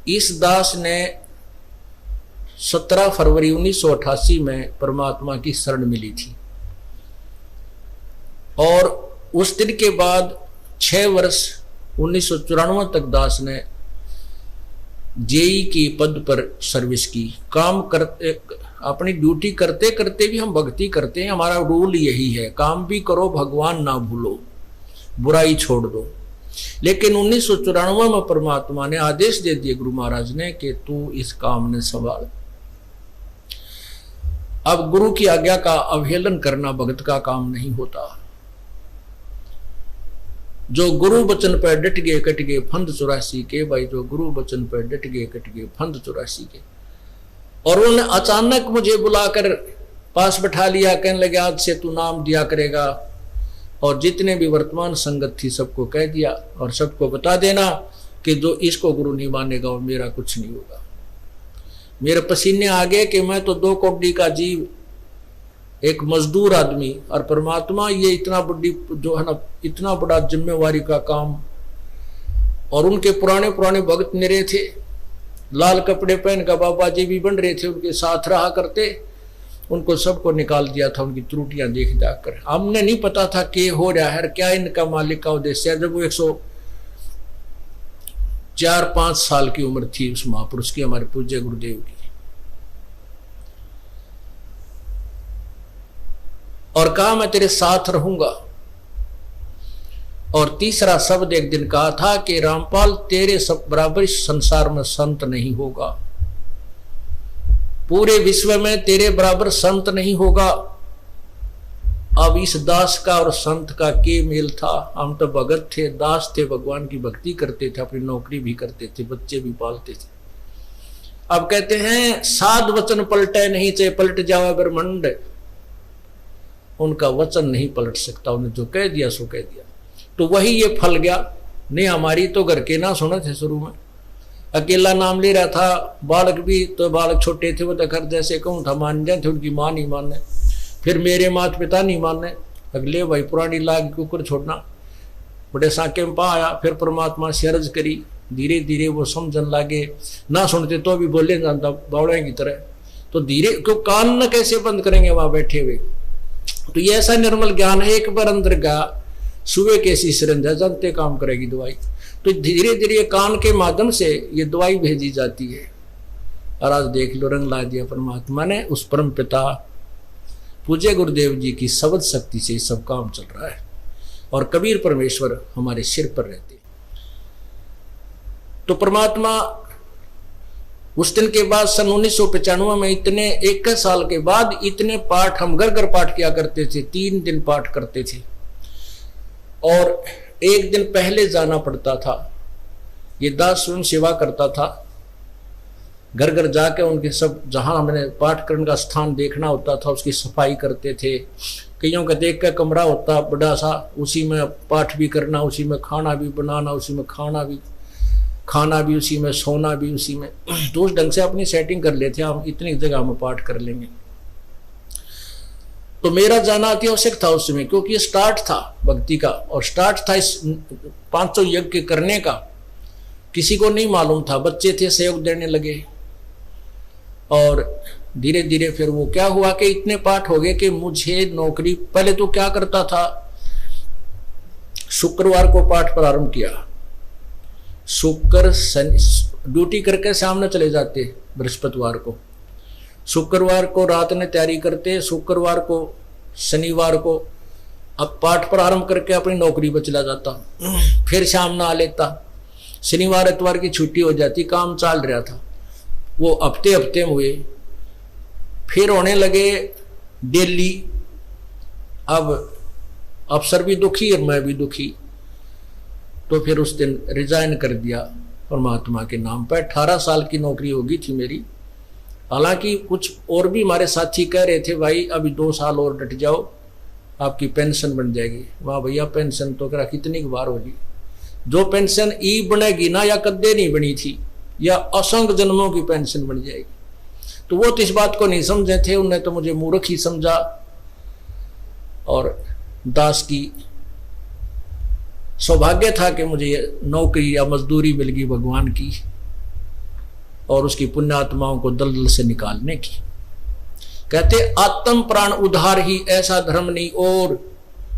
इस दास ने 17 फरवरी 1988 में परमात्मा की शरण मिली थी और उस दिन के बाद 6 वर्ष 1994 तक दास ने जेई की पद पर सर्विस की। काम करते, अपनी ड्यूटी करते करते भी हम भक्ति करते हैं। हमारा रूल यही है, काम भी करो, भगवान ना भूलो, बुराई छोड़ दो। लेकिन 1994 में परमात्मा ने आदेश दे दिए गुरु महाराज ने कि तू इस काम ने संभाल। अब गुरु की आज्ञा का अवहेलन करना भगत का काम नहीं होता। जो गुरु वचन पर डट गए कट गए फंद 84 के। भाई जो गुरु वचन पर डट गए कट गए फंद 84 के। और उन्होंने अचानक मुझे बुलाकर पास बैठा लिया, कहने लगे आज से तू नाम दिया करेगा। और जितने भी वर्तमान संगत थी सबको कह दिया और सबको बता देना कि जो इसको गुरु नहीं मानेगा और मेरा कुछ नहीं होगा। मेरे पसीने आ गए कि मैं तो 2 कौड़ी का जीव, एक मजदूर आदमी, और परमात्मा ये इतना बड़ी जो है ना, इतना बड़ा जिम्मेवारी का काम। और उनके पुराने पुराने भक्त मेरे थे, लाल कपड़े पहन कर बाबा जी भी बन रहे थे, उनके साथ रहा करते। उनको सबको निकाल दिया था उनकी त्रुटियां देख जाकर। हमने नहीं पता था कि हो रहा है क्या इनका मालिक का उद्देश्य है। जब वो 104-5 साल की उम्र थी उस महापुरुष की, हमारे पूज्य गुरुदेव की। और कहा मैं तेरे साथ रहूंगा। और तीसरा शब्द एक दिन कहा था कि रामपाल तेरे सब बराबर इस संसार में संत नहीं होगा, पूरे विश्व में तेरे बराबर संत नहीं होगा। अब इस दास का और संत का के मेल था। हम तो भगत थे, दास थे, भगवान की भक्ति करते थे, अपनी नौकरी भी करते थे, बच्चे भी पालते थे। अब कहते हैं साध वचन पलटे नहीं, चाहे पलट जावे ब्रह्मंड। उनका वचन नहीं पलट सकता, उन्हें जो कह दिया सो कह दिया। तो वही ये फल गया। नहीं हमारी तो घर के ना सुने थे, शुरू में अकेला नाम ले रहा था। बालक भी तो बालक छोटे थे, वो तो घर जैसे कहूँ था मान जाते, उनकी माँ नहीं माने, फिर मेरे माता पिता नहीं माने। अगले भाई पुरानी लाग के ऊपर छोड़ना, बड़े साके में पा आया। फिर परमात्मा से अर्ज करी, धीरे धीरे वो समझन लागे। ना सुनते तो भी बोले जानता बावड़े की तरह। तो धीरे क्यों कान न कैसे बंद करेंगे वहां बैठे हुए। तो ये ऐसा निर्मल ज्ञान है, एक बार अंदर गा सुबह कैसी सिरंजा जानते काम करेगी दवाई। तो धीरे धीरे कान के माध्यम से ये दवाई भेजी जाती है। और आज देख लो रंग ला दिया परमात्मा ने। उस परम पिता पूज्य गुरुदेव जी की शब्द शक्ति से सब काम चल रहा है। और कबीर परमेश्वर हमारे सिर पर रहते। तो परमात्मा उस दिन के बाद सन 1995 में इतने 21 साल के बाद इतने पाठ हम घर घर पाठ किया करते थे। 3 दिन पाठ करते थे और एक दिन पहले जाना पड़ता था। ये दास स्वयं सेवा करता था, घर घर जाके उनके सब जहां हमने पाठ करने का स्थान देखना होता था उसकी सफाई करते थे। कईयों का देख कर कमरा होता बड़ा सा, उसी में पाठ भी करना, उसी में खाना भी बनाना, उसी में खाना भी उसी में, सोना भी उसी में। तो उस ढंग से अपनी सेटिंग कर लेते हम, इतनी जगह में पाठ कर लेंगे। तो मेरा जाना अति आवश्यक था उस समय, क्योंकि स्टार्ट था भक्ति का और स्टार्ट था इस 500 यज्ञ करने का। किसी को नहीं मालूम था, बच्चे थे सहयोग देने लगे। और धीरे धीरे फिर वो क्या हुआ कि इतने पाठ हो गए कि मुझे नौकरी, पहले तो क्या करता था, शुक्रवार को पाठ प्रारंभ किया। शुक्र ड्यूटी करके सामने चले जाते बृहस्पतिवार को, शुक्रवार को रात में तैयारी करते, शुक्रवार को शनिवार को अब पाठ प्रारंभ करके अपनी नौकरी पर चला जाता। फिर शाम ना आ लेता, शनिवार इतवार की छुट्टी हो जाती। काम चल रहा था वो हफ्ते में हुए, फिर होने लगे डेली। अब अफसर भी दुखी और मैं भी दुखी। तो फिर उस दिन रिजाइन कर दिया परमात्मा के नाम पर। 18 साल की नौकरी होगी थी मेरी। हालांकि कुछ और भी हमारे साथी कह रहे थे भाई अभी 2 साल और डट जाओ आपकी पेंशन बन जाएगी। वाह भैया पेंशन तो करा कितनी बार होगी। जो पेंशन ई बनेगी ना या कद्दे नहीं बनी थी, या असंख्य जन्मों की पेंशन बन जाएगी। तो वो तो इस बात को नहीं समझे थे, उन्हें तो मुझे मूर्ख ही समझा। और दास की सौभाग्य था कि मुझे नौकरी या मजदूरी मिल गई भगवान की। और उसकी पुण्यात्माओं को दलदल से निकालने की। कहते आत्म प्राण उद्धार ही ऐसा धर्म नहीं, और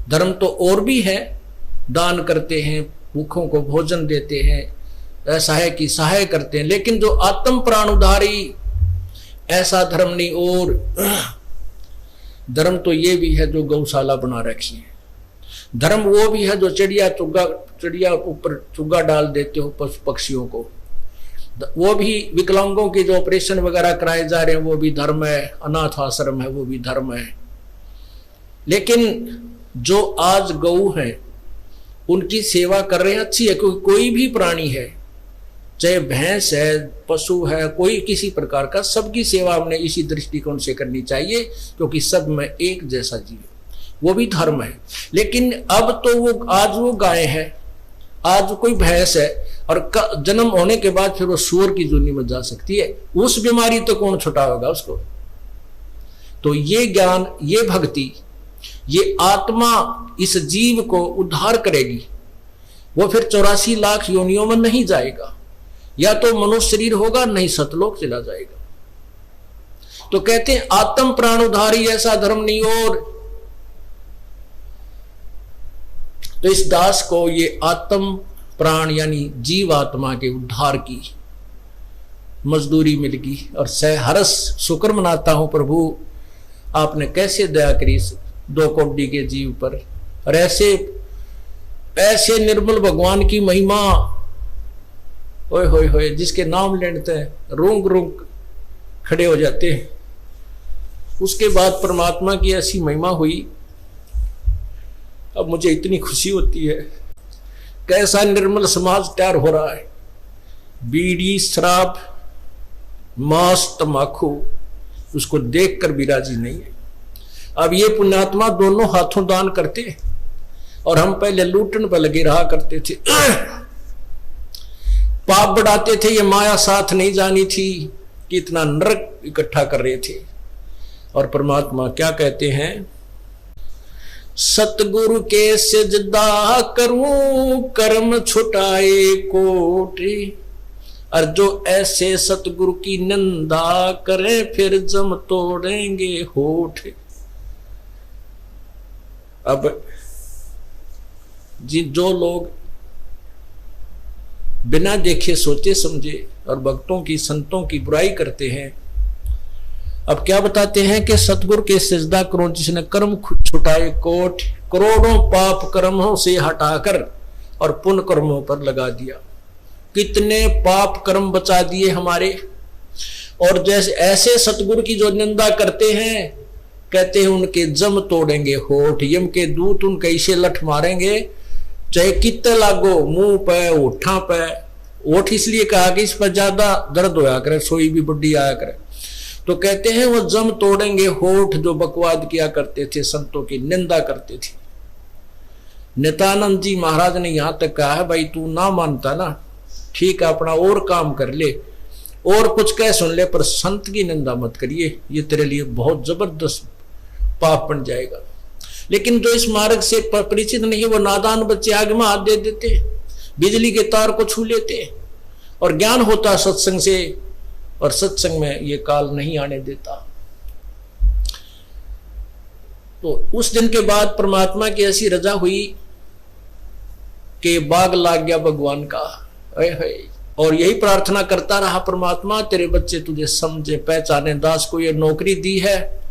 धर्म तो और भी है, दान करते हैं, भूखों को भोजन देते हैं, ऐसा है कि सहाय करते हैं, लेकिन जो आत्म प्राण उद्धारी ऐसा धर्म नहीं। और धर्म तो ये भी है जो गौशाला बना रखी है, धर्म वो भी है जो चिड़िया ऊपर चुग्गा डाल देते हो पशु पक्षियों को, वो भी विकलांगों के जो ऑपरेशन वगैरह कराए जा रहे हैं वो भी धर्म है, अनाथ आश्रम है वो भी धर्म है। लेकिन जो आज गौ है उनकी सेवा कर रहे हैं, अच्छी है, क्योंकि कोई भी प्राणी है, चाहे भैंस है, पशु है, कोई किसी प्रकार का, सबकी सेवा हमने इसी दृष्टिकोण से करनी चाहिए, क्योंकि सब में एक जैसा जीव, वो भी धर्म है। लेकिन अब तो वो आज वो गाय है, आज कोई भैंस है, और जन्म होने के बाद फिर वो सूअर की जोनी में जा सकती है, उस बीमारी तो कौन छुटाएगा उसको। तो ये ज्ञान, ये भक्ति, ये आत्मा इस जीव को उद्धार करेगी। वो फिर 84 लाख योनियों में नहीं जाएगा, या तो मनुष्य शरीर होगा, नहीं सतलोक चला जाएगा। तो कहते हैं आत्म प्राण उद्धारी ऐसा धर्म नहीं। और तो इस दास को ये आत्म प्राण यानी जीव आत्मा के उद्धार की मजदूरी मिल गई, और हरस शुक्र मनाता हूं प्रभु, आपने कैसे दया करी 2 कोटि के जीव पर, और ऐसे निर्मल भगवान की महिमा, ओए होए होए, जिसके नाम लेते हैं रूंग रूंग खड़े हो जाते हैं। उसके बाद परमात्मा की ऐसी महिमा हुई, अब मुझे इतनी खुशी होती है। कैसा निर्मल समाज तैयार हो रहा है, बीड़ी शराब मांस तंबाकू उसको देखकर भी राजी नहीं है। अब ये पुण्यात्मा दोनों हाथों दान करते, और हम पहले लूटन पर लगे रहा करते थे, पाप बढ़ाते थे, ये माया साथ नहीं जानी थी कि इतना नरक इकट्ठा कर रहे थे। और परमात्मा क्या कहते हैं, सतगुरु के सिजदा करूं कर्म छुटाए कोटि, और जो ऐसे सतगुरु की निंदा करे फिर जम तोड़ेंगे होठ। अब जो लोग बिना देखे सोचे समझे और भक्तों की संतों की बुराई करते हैं, अब क्या बताते हैं कि सतगुरु के सिजदा करो जिसने कर्म छुटाए कोट, करोड़ों पाप कर्मों से हटाकर और पुण्य कर्मों पर लगा दिया। कितने पाप कर्म बचा दिए हमारे। और जैसे ऐसे सतगुरु की जो निंदा करते हैं, कहते हैं उनके जम तोड़ेंगे होठ, यम के दूत उनके इसे लठ मारेंगे, चाहे कितने लागो, मुंह पे होठा पे। होठ इसलिए कहा कि इस पर ज्यादा दर्द होया करे, सोई भी बुढ़ी आया करे। तो कहते हैं वो जम तोड़ेंगे होठ जो बकवाद किया करते थे, संतों की निंदा करते थे। नित्यानंद जी महाराज ने यहां तक कहा है, भाई तू ना मानता ना, ठीक है अपना और काम कर ले और कुछ कह सुन ले, पर संत की निंदा मत करिए, ये तेरे लिए बहुत जबरदस्त पाप बन जाएगा। लेकिन जो इस मार्ग से परिचित नहीं, वो नादान बच्चे आगे में हाथ दे देते, बिजली के तार को छू लेते, और ज्ञान होता सत्संग से, और सत्संग में ये काल नहीं आने देता। तो उस दिन के बाद परमात्मा की ऐसी रजा हुई कि बाग लाग गया भगवान का। और यही प्रार्थना करता रहा, परमात्मा तेरे बच्चे तुझे समझे पहचाने, दास को ये नौकरी दी है,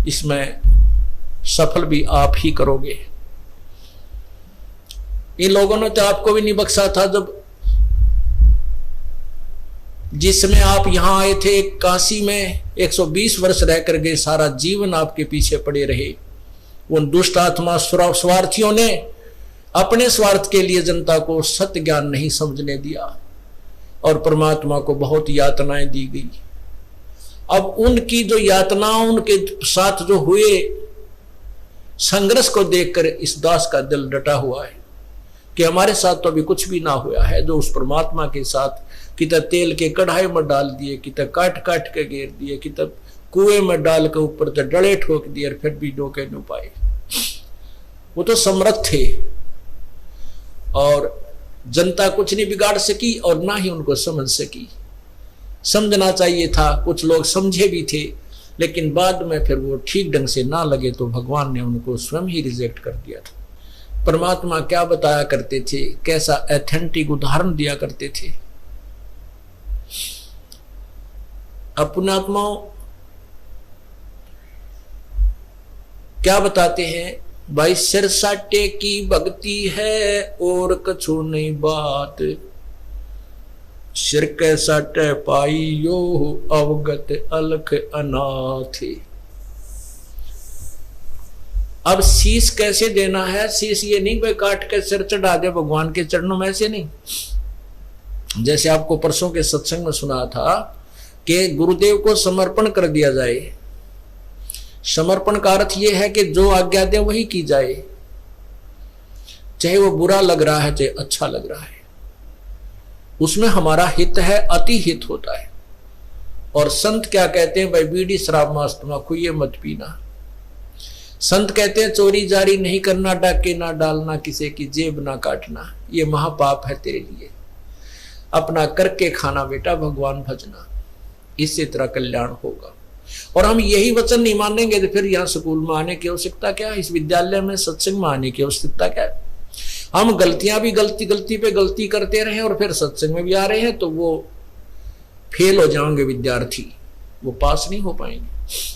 इसमें सफल भी आप ही करोगे। इन लोगों ने तो आपको भी नहीं बख्शा था, जब जिस समय आप यहां आए थे काशी में 120 वर्ष रहकर गए, सारा जीवन आपके पीछे पड़े रहे। उन दुष्ट आत्मा स्वार्थियों ने अपने स्वार्थ के लिए जनता को सत्य ज्ञान नहीं समझने दिया, और परमात्मा को बहुत यातनाएं दी गई। अब उनकी जो यातनाओं उनके साथ जो हुए संघर्ष को देखकर इस दास का दिल डटा हुआ है कि हमारे साथ तो अभी कुछ भी ना हुआ है। जो उस परमात्मा के साथ कितना तेल के कढ़ाई में डाल दिए, कितना काट काट के घेर दिए, कितना कुएं में डाल के ऊपर तो डले ठोक दिए, फिर भी डोके न पाए। वो तो समर्थ थे, और जनता कुछ नहीं बिगाड़ सकी और ना ही उनको समझ सकी। समझना चाहिए था, कुछ लोग समझे भी थे, लेकिन बाद में फिर वो ठीक ढंग से ना लगे तो भगवान ने उनको स्वयं ही रिजेक्ट कर दिया था। परमात्मा क्या बताया करते थे, कैसा ऑथेंटिक उदाहरण दिया करते थे। अपनात्माओं क्या बताते हैं, भाई सिर साटे की भक्ति है और कछु नहीं बात, सिर के साटे पाई यो अवगत अलख अनाथ। अब शीश कैसे देना है, शीश ये नहीं भाई काट के सिर चढ़ा दे भगवान के चरणों में, ऐसे नहीं। जैसे आपको परसों के सत्संग में सुना था कि गुरुदेव को समर्पण कर दिया जाए। समर्पण का अर्थ यह है कि जो आज्ञा दे वही की जाए, चाहे वो बुरा लग रहा है चाहे अच्छा लग रहा है, उसमें हमारा हित है, अति हित होता है। और संत क्या कहते हैं, भाई बीड़ी शराब मांस तम्बाकू ये मत पीना। संत कहते हैं चोरी जारी नहीं करना, डाके ना डालना, किसी की जेब ना काटना, ये महापाप है तेरे लिए। अपना करके खाना बेटा, भगवान भजना, इससे तेरा कल्याण होगा। और हम यही वचन नहीं मानेंगे तो फिर यहाँ स्कूल में आने की आवश्यकता क्या है, इस विद्यालय में सत्संग में आने की आवश्यकता क्या है। हम गलतियां भी गलती पे गलती करते रहे और फिर सत्संग में भी आ रहे हैं तो वो फेल हो जाएंगे विद्यार्थी, वो पास नहीं हो पाएंगे।